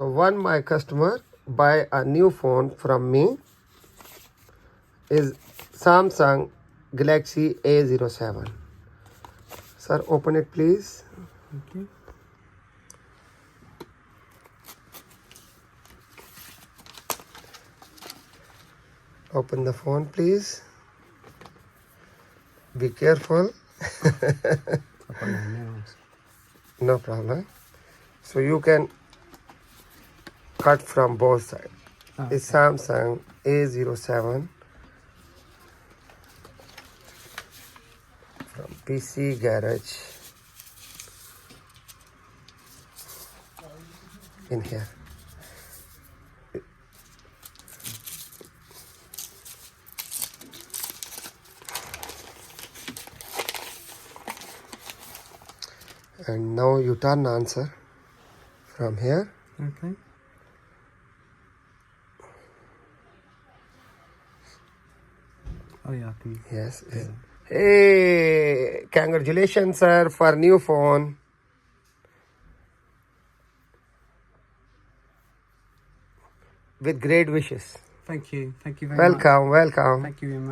So one my customer buy a new phone from me is Samsung Galaxy A07. Sir, open it please. Okay. Open the phone please. Be careful. I've got no nails. No problem. So you can cut from both sides. Oh, It's okay. Samsung A07 from PC Garage in here. And now you turn answer from here. Okay. Oh yeah, I can. Yes. Yeah. Hey, congratulations, sir, for new phone. With great wishes. Thank you. Thank you very much. Welcome, welcome. Thank you very much.